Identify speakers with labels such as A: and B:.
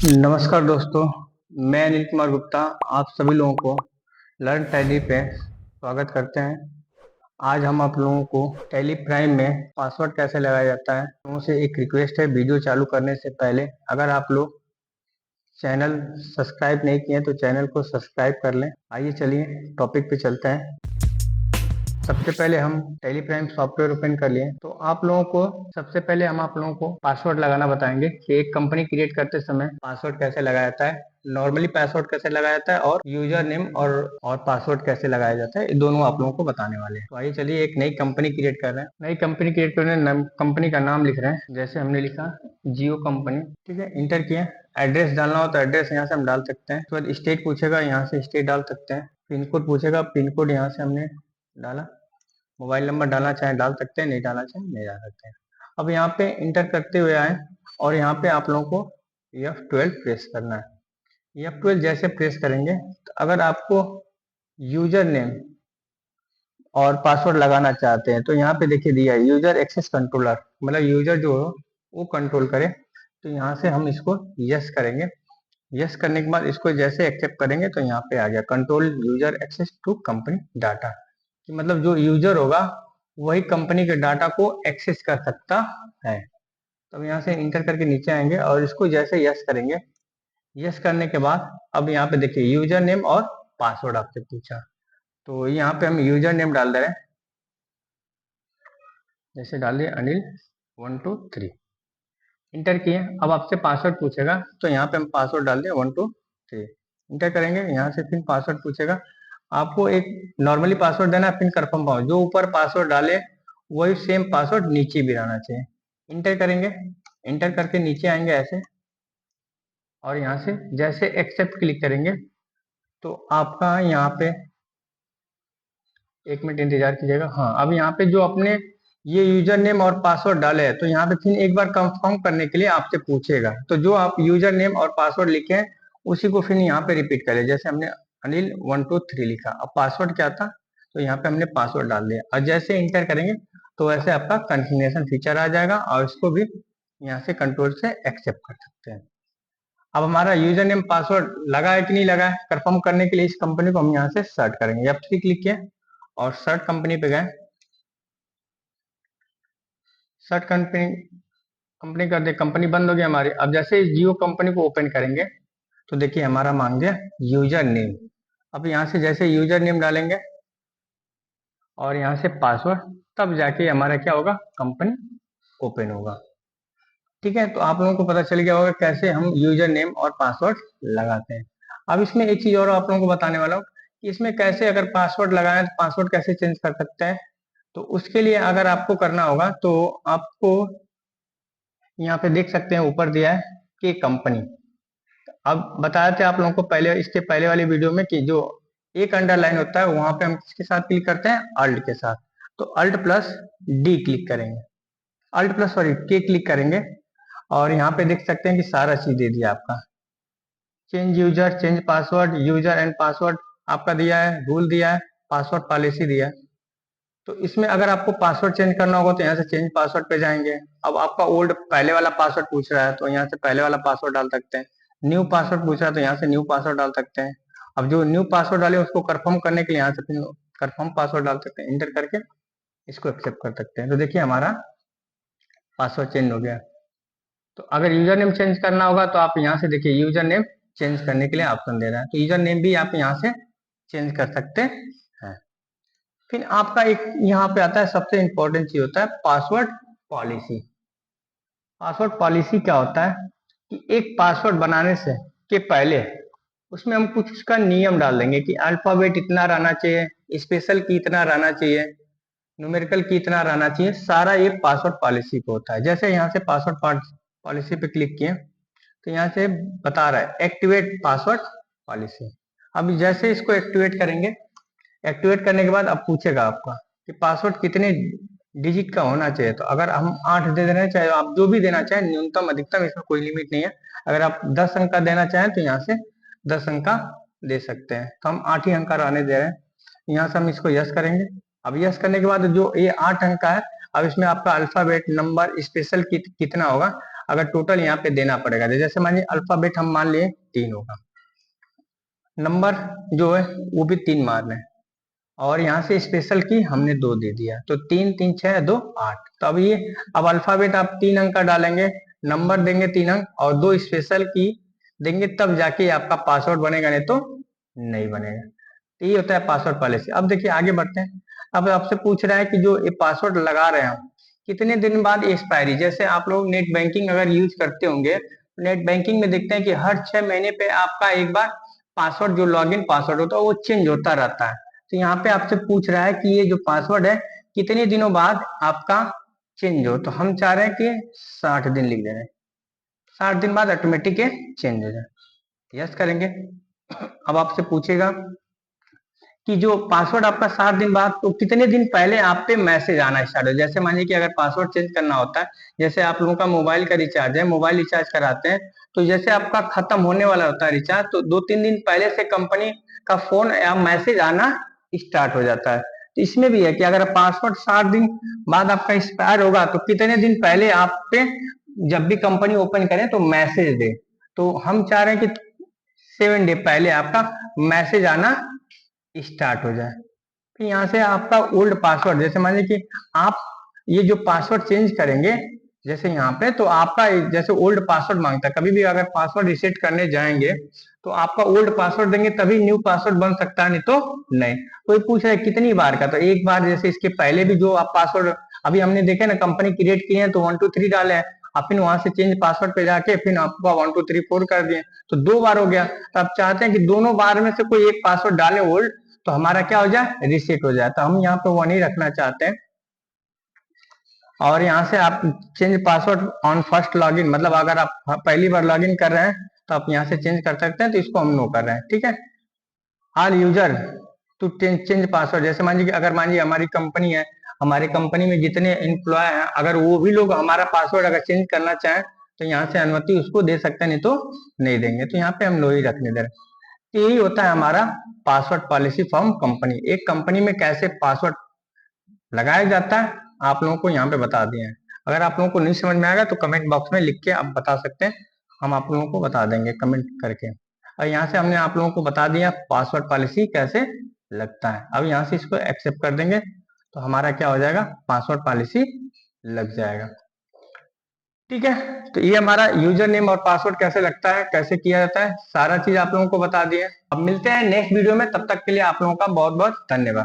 A: नमस्कार दोस्तों, मैं अनिल कुमार गुप्ता आप सभी लोगों को लर्न टैली पे स्वागत करते हैं। आज हम आप लोगों को टैली प्राइम में पासवर्ड कैसे लगाया जाता है। लोगों से एक रिक्वेस्ट है, वीडियो चालू करने से पहले अगर आप लोग चैनल सब्सक्राइब नहीं किए तो चैनल को सब्सक्राइब कर लें। आइए चलिए टॉपिक पे चलते हैं। सबसे पहले हम टैली प्राइम सॉफ्टवेयर ओपन कर लिए तो आप लोगों को सबसे पहले हम आप लोगों को पासवर्ड लगाना बताएंगे कि एक कंपनी क्रिएट करते समय पासवर्ड कैसे लगाया जाता है, नॉर्मली पासवर्ड कैसे लगाया जाता है और यूजर नेम और पासवर्ड कैसे लगाया जाता है, ये दोनों आप लोगों को बताने वाले हैं। तो आइए चलिए एक नई कंपनी क्रिएट कर रहे हैं। नई कंपनी क्रिएट करने कंपनी का नाम लिख रहे हैं, जैसे हमने लिखा जियो कंपनी। ठीक है, इंटर किए। एड्रेस डालना हो तो एड्रेस यहाँ से हम डाल सकते हैं। उसके बाद स्टेट पूछेगा, यहाँ से स्टेट डाल सकते हैं। पिन कोड पूछेगा, पिन कोड यहाँ से हमने डाला। मोबाइल नंबर डालना चाहे डाल सकते हैं, नहीं डालना चाहे नहीं डाल सकते हैं। अब यहाँ पे इंटर करते हुए आए और यहाँ पे आप लोगों को F12 प्रेस करना है। F12 जैसे प्रेस करेंगे तो अगर आपको यूजर नेम और पासवर्ड लगाना चाहते हैं तो यहाँ पे देखिए दिया है यूजर एक्सेस कंट्रोलर, मतलब यूजर जो हो वो कंट्रोल करे। तो यहाँ से हम इसको यस करेंगे। यस करने के बाद इसको जैसे एक्सेप्ट करेंगे तो यहाँ पे आ गया control user access to company data, कि मतलब जो यूजर होगा वही कंपनी के डाटा को एक्सेस कर सकता है। तो यहाँ से इंटर करके नीचे आएंगे और इसको जैसे यस करेंगे। यस करने के बाद अब यहाँ पे देखिए यूजर नेम और पासवर्ड आपसे पूछा, तो यहाँ पे हम यूजर नेम डाल दे रहे हैं। जैसे डाल दिए अनिल 123, इंटर किए। अब आपसे पासवर्ड पूछेगा तो यहाँ पे हम पासवर्ड डाल दिए 123, इंटर करेंगे। यहाँ से फिर पासवर्ड पूछेगा, आपको एक नॉर्मली पासवर्ड देना है, फिर कंफर्म पासवर्ड, जो ऊपर पासवर्ड डाले वही सेम पासवर्ड नीचे भी रहना चाहिए। इंटर करेंगे, इंटर करके नीचे आएंगे ऐसे और यहाँ से जैसे एक्सेप्ट क्लिक करेंगे तो आपका यहाँ पे, एक मिनट इंतजार कीजिएगा। हाँ, अब यहाँ पे जो अपने ये यूजर नेम और पासवर्ड डाले हैं तो यहाँ पे फिर एक बार कंफर्म करने के लिए आपसे पूछेगा, तो जो आप यूजर नेम और पासवर्ड लिखे हैं उसी को फिर यहाँ पे रिपीट करें। जैसे हमने अनिल 123 लिखा, अब पासवर्ड क्या था तो यहाँ पे हमने पासवर्ड डाल दिया और जैसे इंटर करेंगे तो वैसे आपका कंफर्मेशन फीचर आ जाएगा और इसको भी यहाँ से कंट्रोल से एक्सेप्ट कर सकते हैं। अब हमारा यूजर नेम पासवर्ड लगा है कि नहीं लगा है, कंफर्म करने के लिए इस कंपनी को हम यहाँ से सर्च करेंगे। F3 क्लिक किए और सर्च कंपनी पे गए। सर्च कंपनी कंपनी कर दे, कंपनी बंद हो गई हमारी। अब जैसे जियो कंपनी को ओपन करेंगे तो देखिए हमारा मांग गया यूजर नेम। अब यहाँ से जैसे यूजर नेम डालेंगे और यहाँ से पासवर्ड, तब जाके हमारा क्या होगा, कंपनी ओपन होगा। ठीक है, तो आप लोगों को पता चल गया होगा कैसे हम यूजर नेम और पासवर्ड लगाते हैं। अब इसमें एक चीज और आप लोगों को बताने वाला हूँ कि इसमें कैसे अगर पासवर्ड लगाएं तो पासवर्ड कैसे चेंज कर सकते हैं। तो उसके लिए अगर आपको करना होगा तो आपको यहाँ पे देख सकते हैं ऊपर दिया है कि कंपनी। अब बताए थे आप लोगों को पहले, इसके पहले वाली वीडियो में, कि जो एक अंडरलाइन होता है वहां पे हम किसके साथ क्लिक करते हैं, अल्ट के साथ। तो अल्ट प्लस डी क्लिक करेंगे, अल्ट प्लस सॉरी के क्लिक करेंगे और यहाँ पे देख सकते हैं कि सारा चीज दे दिया आपका। Change user, change password, user and password आपका दिया है, रूल दिया है, पासवर्ड पॉलिसी दिया है। तो इसमें अगर आपको पासवर्ड चेंज करना होगा तो यहाँ से चेंज पासवर्ड पे जाएंगे। अब आपका ओल्ड पहले वाला पासवर्ड पूछ रहा है तो यहाँ से पहले वाला पासवर्ड डाल सकते हैं। न्यू पासवर्ड पूछ रहा है तो यहाँ से न्यू पासवर्ड डाल सकते हैं। अब जो न्यू पासवर्ड डाले उसको कंफर्म करने के लिए यहाँ से फिर कंफर्म पासवर्ड डाल सकते हैं। इंटर करके इसको एक्सेप्ट कर सकते हैं। तो देखिए हमारा पासवर्ड चेंज हो गया। तो अगर यूजर नेम चेंज करना होगा तो आप यहाँ से देखिए यूजर नेम चेंज करने के लिए ऑप्शन दे रहा है, तो यूजर नेम भी आप यहाँ से चेंज कर सकते हैं। फिर आपका एक यहाँ पे आता है सबसे इंपॉर्टेंट चीज होता है पासवर्ड पॉलिसी। पासवर्ड पॉलिसी क्या होता है कि एक पासवर्ड बनाने से के पहले उसमें हम कुछ उसका नियम डाल देंगे कि अल्फाबेट इतना रहना चाहिए, स्पेशल की इतना रहना चाहिए, न्यूमेरिकल की इतना रहना चाहिए, सारा ये पासवर्ड पॉलिसी पे होता है। जैसे यहाँ से पासवर्ड पॉलिसी पे क्लिक किए तो यहाँ से बता रहा है एक्टिवेट पासवर्ड पॉलिसी। अब जैसे इसको एक्टिवेट करेंगे, एक्टिवेट करने के बाद अब पूछेगा आपका कि पासवर्ड कितने डिजिट का होना चाहिए। तो अगर हम 8 दे देना चाहे, आप जो भी देना चाहें, न्यूनतम अधिकतम इसमें कोई लिमिट नहीं है। अगर आप 10 अंक का देना चाहें तो यहाँ से 10 अंक का दे सकते हैं, तो हम 8 ही अंक का रहने दे रहे हैं। यहाँ से हम इसको यस करेंगे। अब यस करने के बाद जो ये 8 अंक का है, अब इसमें आपका अल्फाबेट नंबर स्पेशल कितना होगा, अगर टोटल यहाँ पे देना पड़ेगा। जैसे मानिए अल्फाबेट हम मान लिए 3 होगा, नंबर जो है वो भी 3 मान है, और यहाँ से स्पेशल की हमने 2 दे दिया, तो 3 3 6 2 8। तो अब अल्फाबेट आप 3 अंक का डालेंगे, नंबर देंगे 3 अंक और 2 स्पेशल की देंगे, तब जाके आपका पासवर्ड बनेगा, नहीं तो नहीं बनेगा। तो ये होता है पासवर्ड पॉलिसी। अब देखिए आगे बढ़ते हैं। अब आपसे पूछ रहा है कि जो ये पासवर्ड लगा रहे हैं हम, कितने दिन बाद एक्सपायरी। जैसे आप लोग नेट बैंकिंग अगर यूज करते होंगे, नेट बैंकिंग में देखते हैं कि हर 6 महीने पे आपका एक बार पासवर्ड, जो लॉगिन पासवर्ड होता है वो चेंज होता रहता है। तो यहाँ पे आपसे पूछ रहा है कि ये जो पासवर्ड है कितने दिनों बाद आपका चेंज हो। तो हम चाह रहे हैं कि 60 दिन लिख दे रहे हैं, 60 दिन बाद ऑटोमेटिक चेंज हो जाए। यस करेंगे। अब आपसे पूछेगा कि जो पासवर्ड आपका 60 दिन बाद, तो कितने दिन पहले आप पे मैसेज आना स्टार्ट हो। जैसे मानिए कि अगर पासवर्ड चेंज करना होता है, जैसे आप लोगों का मोबाइल का रिचार्ज है, मोबाइल रिचार्ज कराते हैं, तो जैसे आपका खत्म होने वाला होता है रिचार्ज, तो 2-3 दिन पहले से कंपनी का फोन या मैसेज आना स्टार्ट हो जाता है। तो इसमें भी है कि अगर पासवर्ड 60 दिन बाद आपका एक्सपायर होगा, तो कितने दिन पहले आप पे जब भी कंपनी ओपन करे तो मैसेज दे। तो हम चाह रहे हैं कि 7 डे पहले आपका मैसेज आना स्टार्ट हो जाए। फिर यहाँ से आपका ओल्ड पासवर्ड, जैसे मान लीजिए कि आप ये जो पासवर्ड चेंज करेंगे, जैसे यहाँ पे तो आपका जैसे ओल्ड पासवर्ड मांगता है, कभी भी अगर पासवर्ड रिसेट करने जाएंगे तो आपका ओल्ड पासवर्ड देंगे तभी न्यू पासवर्ड बन सकता है, नहीं तो नहीं। कोई पूछ रहा है कितनी बार का, तो एक बार। जैसे इसके पहले भी जो आप पासवर्ड अभी हमने देखे ना, कंपनी क्रिएट किए हैं तो 1 2 3 डाले हैं, आप फिर वहां से चेंज पासवर्ड पे जाके फिर आपका 1 2 3 4 कर दिए, तो 2 बार हो गया। तो आप चाहते हैं कि दोनों बार में से कोई एक पासवर्ड डाले ओल्ड, तो हमारा क्या हो जाए, रीसेट हो जाए। तो हम यहाँ पे 1 ही रखना चाहते हैं। और यहाँ से आप change password on first login, मतलब अगर आप पहली बार लॉगिन कर रहे हैं तो आप यहाँ से चेंज कर सकते हैं, तो इसको हम नो कर रहे हैं, ठीक है। All user to change password, जैसे मान लीजिए अगर मान लीजिए हमारी कंपनी है, हमारी कंपनी में जितने एम्प्लॉय हैं, अगर वो भी लोग हमारा पासवर्ड अगर चेंज करना चाहें तो यहाँ से अनुमति उसको दे सकते हैं, नहीं तो नहीं देंगे। तो यहाँ पे हम नो ही रखने दे रहे हैं। तो यही होता है हमारा पासवर्ड पॉलिसी फ्रॉम कंपनी। एक कंपनी में कैसे पासवर्ड लगाया जाता है आप लोगों को यहाँ पे बता दिए हैं। अगर आप लोगों को नहीं समझ में आएगा तो कमेंट बॉक्स में लिख के आप बता सकते हैं, हम आप लोगों को बता देंगे कमेंट करके। और यहाँ से हमने आप लोगों को बता दिया पासवर्ड पॉलिसी कैसे लगता है। अब यहाँ से इसको एक्सेप्ट कर देंगे तो हमारा क्या हो जाएगा, पासवर्ड पॉलिसी लग जाएगा, ठीक है। तो ये हमारा यूजर नेम और पासवर्ड कैसे लगता है, कैसे किया जाता है, सारा चीज आप लोगों को बता दिए। अब मिलते हैं नेक्स्ट वीडियो में, तब तक के लिए आप लोगों का बहुत बहुत धन्यवाद।